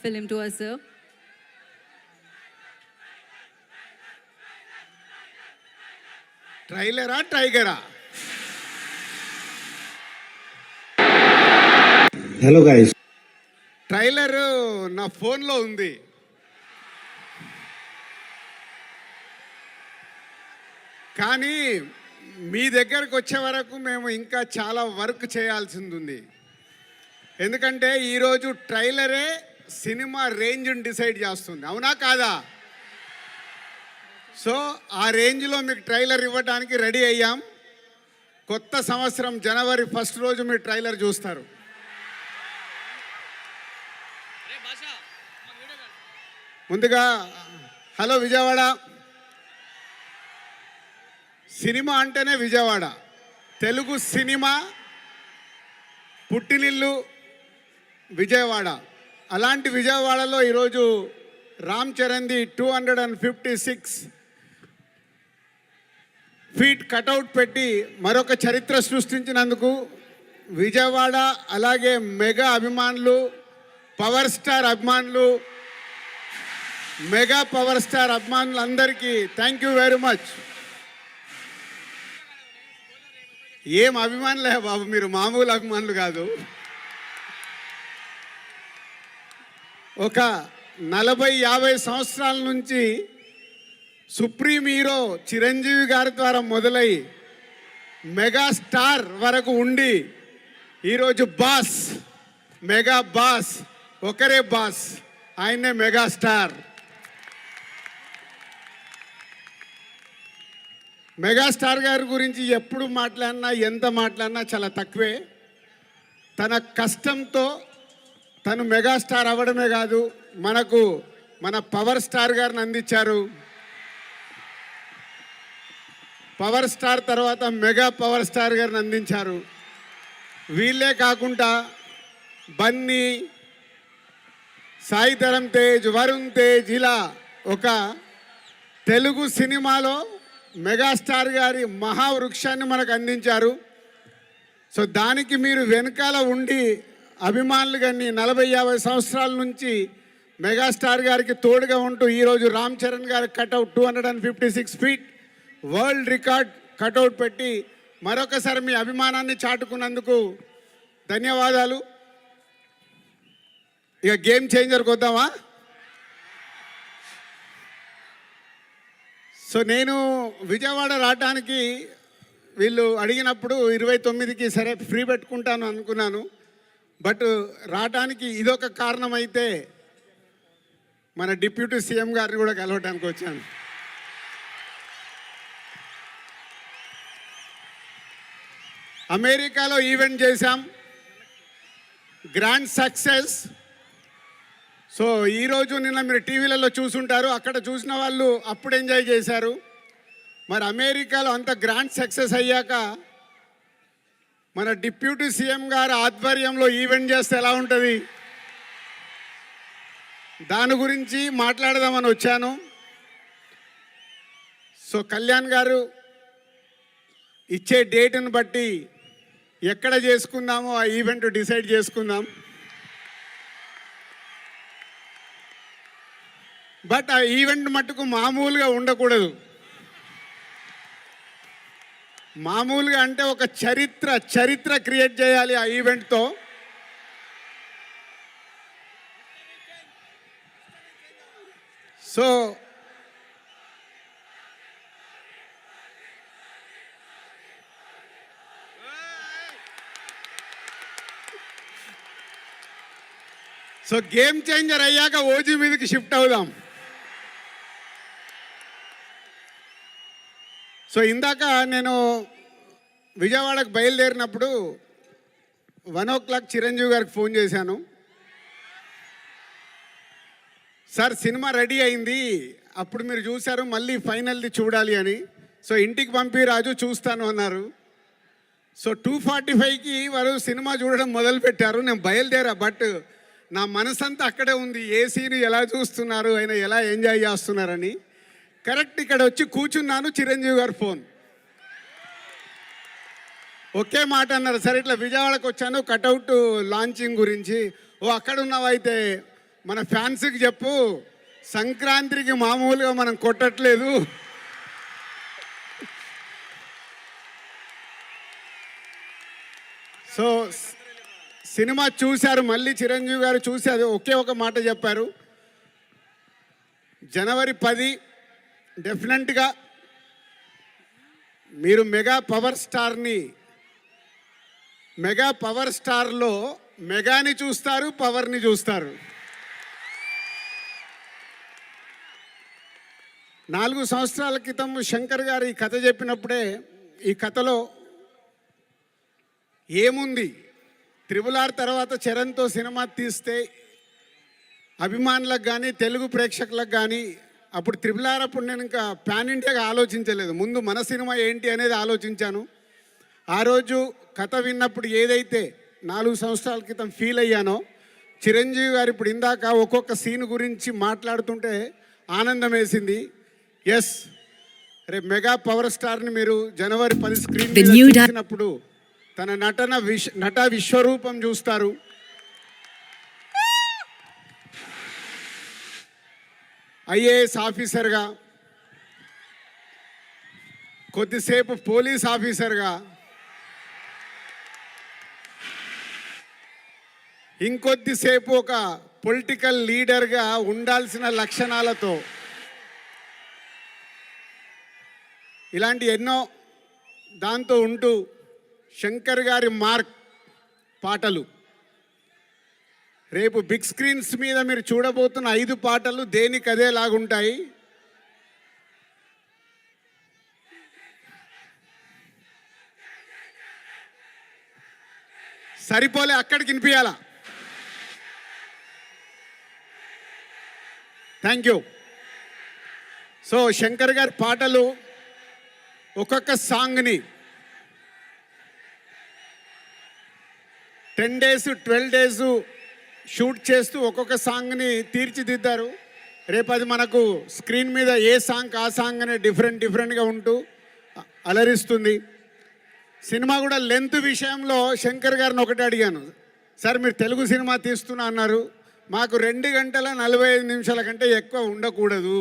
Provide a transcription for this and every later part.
film to us, sir. ట్రైలరా టైగరా? Hello guys, trailer నా ఫోన్లో ఉంది. కానీ మీ దగ్గరకు వచ్చే వరకు మేము ఇంకా చాలా వర్క్ చేయాల్సింది ఉంది. ఎందుకంటే ఈరోజు ట్రైలరే సినిమా రేంజ్ని డిసైడ్ చేస్తుంది, అవునా కాదా? సో ఆ రేంజ్లో మీకు ట్రైలర్ ఇవ్వడానికి రెడీ అయ్యాం. కొత్త సంవత్సరం జనవరి 1 రోజు మీరు ట్రైలర్ చూస్తారు. ముందుగా హలో విజయవాడ. సినిమా అంటేనే విజయవాడ. తెలుగు సినిమా పుట్టినిల్లు విజయవాడ. అలాంటి విజయవాడలో ఈరోజు రామ్ చరణ్ది 256 ఫీట్ కటౌట్ పెట్టి మరొక చరిత్ర సృష్టించినందుకు విజయవాడ, అలాగే మెగా అభిమానులు, పవర్ స్టార్ అభిమానులు, మెగా పవర్ స్టార్ అభిమానులందరికీ థ్యాంక్ యూ వెరీ మచ్. ఏం అభిమానులే బాబు, మీరు మామూలు అభిమానులు కాదు. ఒక 40-50 సంవత్సరాల నుంచి సుప్రీం హీరో చిరంజీవి గారి ద్వారా మొదలై మెగాస్టార్ వరకు ఉండి ఈరోజు బాస్, మెగా బాస్, ఒకరే బాస్, ఆయనే మెగాస్టార్. మెగాస్టార్ గారి గురించి ఎప్పుడు మాట్లాడినా, ఎంత మాట్లాడినా చాలా తక్కువే. తన కష్టంతో తను మెగాస్టార్ అవ్వడమే కాదు, మనకు మన పవర్ స్టార్ గారిని అందించారు. పవర్ స్టార్ తర్వాత మెగా పవర్ స్టార్ గారిని అందించారు. వీళ్ళే కాకుండా బన్నీ, సాయి ధరమ్ తేజ్, వరుణ్ తేజ్, ఇలా ఒక తెలుగు సినిమాలో మెగాస్టార్ గారి మహావృక్షాన్ని మనకు అందించారు. సో దానికి మీరు వెనకాల ఉండి అభిమానులు కానీ 40-50 సంవత్సరాల నుంచి మెగాస్టార్ గారికి తోడుగా ఉంటూ ఈరోజు రామ్ చరణ్ గారి cutout 256 feet world record cutout పెట్టి మరొకసారి మీ అభిమానాన్ని చాటుకున్నందుకు ధన్యవాదాలు. ఇక గేమ్ చేంజర్కి వద్దామా? సో నేను విజయవాడ రావడానికి వీళ్ళు అడిగినప్పుడు 29కి సరే ఫ్రీ పెట్టుకుంటాను అనుకున్నాను. బట్ రావడానికి ఇదొక కారణం అయితే మన డిప్యూటీ సీఎం గారిని కూడా కలవడానికి వచ్చాను. అమెరికాలో ఈవెంట్ చేశాం, గ్రాండ్ సక్సెస్. సో ఈరోజు నిన్న మీరు టీవీలలో చూసుంటారు, అక్కడ చూసిన వాళ్ళు అప్పుడు ఎంజాయ్ చేశారు. మరి అమెరికాలో అంత గ్రాండ్ సక్సెస్ అయ్యాక మన డిప్యూటీ సీఎం గారు ఆధ్వర్యంలో ఈవెంట్ చేస్తే ఎలా ఉంటుంది, దాని గురించి మాట్లాడదామని వచ్చాను. సో కళ్యాణ్ గారు ఇచ్చే డేట్ని బట్టి ఎక్కడ చేసుకుందామో ఆ ఈవెంట్ డిసైడ్ చేసుకుందాం. బట్ ఆ ఈవెంట్ మట్టుకు మామూలుగా ఉండకూడదు. మామూలుగా అంటే ఒక చరిత్ర క్రియేట్ చేయాలి ఆ ఈవెంట్తో. సో గేమ్ చేంజర్ అయ్యాక ఓజీ మీదకి షిఫ్ట్ అవుదాం. సో ఇందాక నేను విజయవాడకు బయలుదేరినప్పుడు 1 o'clock చిరంజీవి గారికి ఫోన్ చేశాను. సార్ సినిమా రెడీ అయింది, అప్పుడు మీరు చూశారు, మళ్ళీ ఫైనల్ది చూడాలి అని. సో ఇంటికి పంపి రాజు చూస్తాను అన్నారు. సో 2:45కి వారు సినిమా చూడడం మొదలుపెట్టారు. నేను బయలుదేరా, బట్ నా మనసంతా అక్కడే ఉంది, ఏ సీన్ ఎలా చూస్తున్నారు, ఆయన ఎలా ఎంజాయ్ చేస్తున్నారని. కరెక్ట్ ఇక్కడ వచ్చి కూర్చున్నాను, చిరంజీవి గారు ఫోన్. ఒకే మాట అన్నారు, సరే ఇట్లా విజయవాడకు వచ్చాను కటౌట్ లాంచింగ్ గురించి. ఓ అక్కడ ఉన్నావైతే మన ఫ్యాన్స్కి చెప్పు, సంక్రాంతికి మామూలుగా మనం కొట్టట్లేదు. సో సినిమా చూశారు, మళ్ళీ చిరంజీవి గారు చూసి అది ఒకే ఒక మాట చెప్పారు, జనవరి 10 డెఫినెట్గా మీరు మెగా పవర్ స్టార్లో మెగాని చూస్తారు, పవర్ని చూస్తారు. 4 సంవత్సరాల క్రితం శంకర్ గారు ఈ కథ చెప్పినప్పుడే ఈ కథలో ఏముంది, RRR తర్వాత చరణ్తో సినిమా తీస్తే అభిమానులకు కానీ తెలుగు ప్రేక్షకులకు కానీ, అప్పుడు RRR అప్పుడు నేను ఇంకా పాన్ ఇండియాగా ఆలోచించలేదు, ముందు మన సినిమా ఏంటి అనేది ఆలోచించాను. ఆ రోజు కథ విన్నప్పుడు ఏదైతే 4 సంవత్సరాల క్రితం ఫీల్ అయ్యానో, చిరంజీవి గారు ఇప్పుడు ఇందాక ఒక్కొక్క సీన్ గురించి మాట్లాడుతుంటే ఆనందం వేసింది. ఎస్, రేపు మెగా పవర్ స్టార్ని మీరు జనవరి 10 స్క్రీన్ మీద చూసినప్పుడు తన నట విశ్వరూపం చూస్తారు. IAS ఆఫీసర్గా, కొద్దిసేపు పోలీస్ ఆఫీసర్గా, ఇంకొద్దిసేపు ఒక పొలిటికల్ లీడర్గా ఉండాల్సిన లక్షణాలతో, ఇలాంటి ఎన్నో దాంతో ఉంటూ శంకర్ గారి మార్క్ పాటలు, రేపు బిగ్ స్క్రీన్స్ మీద మీరు చూడబోతున్న 5 పాటలు దేనికదే లాగుంటాయి. సరిపోలే, అక్కడికి వినిపించాలా. Thank you. సో శంకర్ గారి పాటలు ఒక్కొక్క సాంగ్ని 10 days 12 days షూట్ చేస్తూ ఒక్కొక్క సాంగ్ని తీర్చిదిద్దారు. రేపు అది మనకు స్క్రీన్ మీద ఏ సాంగ్ ఆ సాంగ్ అనే డిఫరెంట్గా ఉంటూ అలరిస్తుంది. సినిమా కూడా లెంత్ విషయంలో శంకర్ గారిని ఒకటి అడిగాను, సార్ మీరు తెలుగు సినిమా తీస్తున్నా అన్నారు, మాకు 2 గంటల 45 నిమిషాల కంటే ఎక్కువ ఉండకూడదు.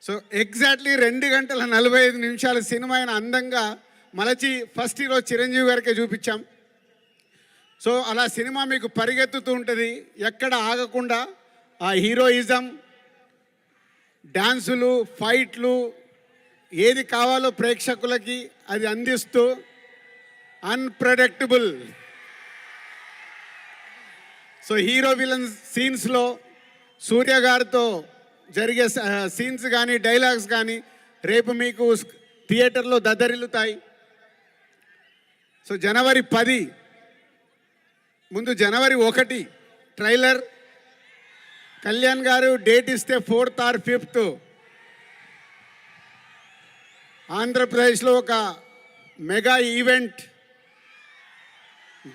సో ఎగ్జాక్ట్లీ 2 గంటల 45 నిమిషాల సినిమా అయిన అందంగా మలచి ఫస్ట్ ఈరోజు చిరంజీవి గారికే చూపించాం. సో అలా సినిమా మీకు పరిగెత్తుతూ ఉంటుంది, ఎక్కడ ఆగకుండా ఆ హీరోయిజం, డ్యాన్సులు, ఫైట్లు, ఏది కావాలో ప్రేక్షకులకి అది అందిస్తూ అన్ప్రెడిక్టబుల్. సో హీరో విలన్ సీన్స్లో సూర్య గారితో జరిగే సీన్స్ కానీ డైలాగ్స్ కానీ రేపు మీకు థియేటర్లో దద్దరిల్లుతాయి. సో జనవరి 10 ముందు జనవరి 1 ట్రైలర్, కళ్యాణ్ గారు డేట్ ఇస్తే 4th or 5th ఆంధ్రప్రదేశ్లో ఒక మెగా ఈవెంట్,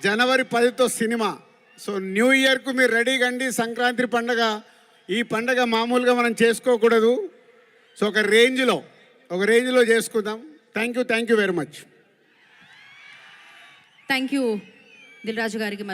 జనవరి 10తో సినిమా. సో న్యూ ఇయర్కు మీరు రెడీగా అండి. సంక్రాంతి పండగ, ఈ పండగ మామూలుగా మనం చేసుకోకూడదు. సో ఒక రేంజ్లో చేసుకుందాం. Thank you very much. Thank you Dil Raju గారికి.